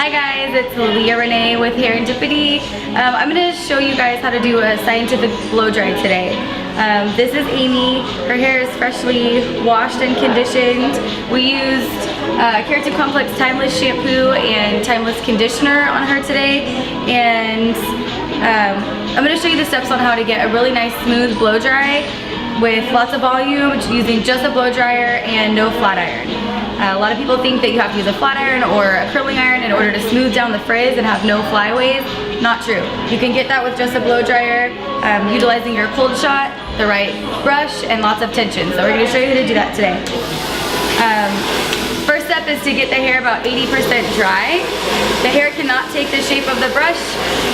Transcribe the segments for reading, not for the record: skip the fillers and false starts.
Hi guys, it's Leah Renee with Hairendipity. I'm going to show you guys how to do a scientific blow dry today. This is Amy. Her hair is freshly washed and conditioned. We used Keratin Complex Timeless Shampoo and Timeless Conditioner on her today. And I'm going to show you the steps on how to get a really nice smooth blow dry with lots of volume, using just a blow dryer and no flat iron. A lot of people think that you have to use a flat iron or a curling iron in order to smooth down the frizz and have no flyaways. Not true. You can get that with just a blow dryer, utilizing your cold shot, the right brush, and lots of tension. So we're going to show you how to do that today. First step is to get the hair about 80% dry. The hair cannot take the shape of the brush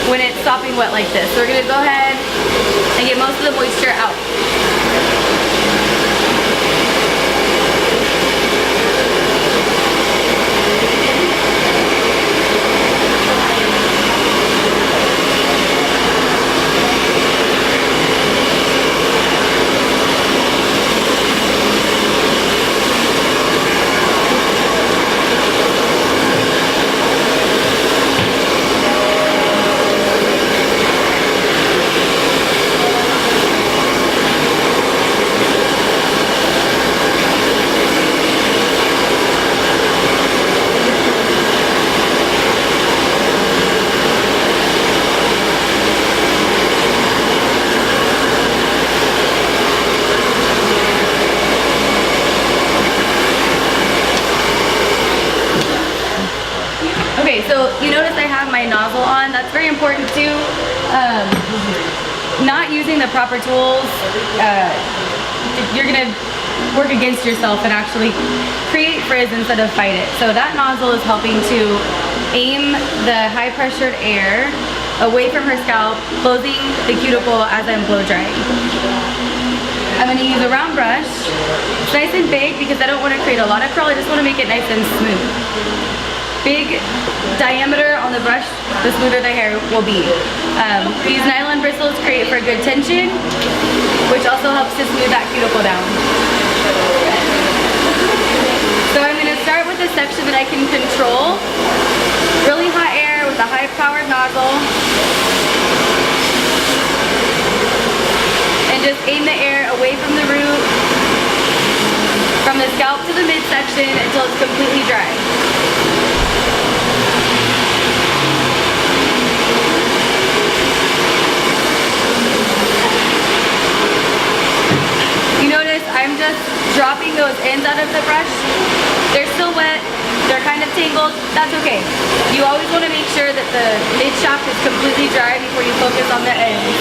when it's sopping wet like this. So we're going to go ahead and get most of the moisture out. Okay, so you notice I have my nozzle on. That's very important too. Not using the proper tools, you're gonna work against yourself and actually create frizz instead of fight it. So that nozzle is helping to aim the high pressured air away from her scalp, closing the cuticle as I'm blow drying. I'm gonna use a round brush. It's nice and big because I don't wanna create a lot of curl, I just wanna make it nice and smooth. Big diameter on the brush, the smoother the hair will be. We use nylon bristles to create for good tension, which also helps to smooth that cuticle down. So I'm going to start with a section that I can control. Really hot air with a high-powered nozzle. And just aim the air away from the root, from the scalp to the midsection until it's completely dry. I'm just dropping those ends out of the brush. They're still wet, they're kind of tangled, that's okay. You always want to make sure that the mid shaft is completely dry before you focus on the ends.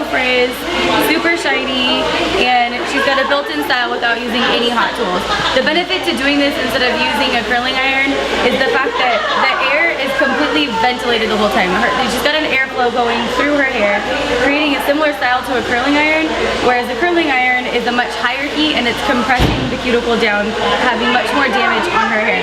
no frizz, super shiny, and she's got a built-in style without using any hot tools. The benefit to doing this instead of using a curling iron is the fact that the air is completely ventilated the whole time. She's got an airflow going through her hair, creating a similar style to a curling iron, whereas a curling iron is a much higher heat and it's compressing the cuticle down, having much more damage on her hair.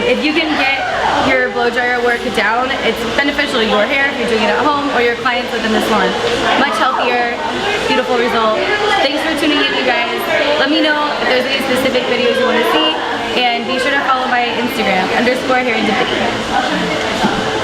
If you can get your blow dryer work down, it's beneficial to your hair if you're doing it at home or your clients within the salon. Much healthier, beautiful result. Thanks for tuning in, you guys. Let me know if there's any specific videos you want to see, and be sure to follow my Instagram _Hairendipity.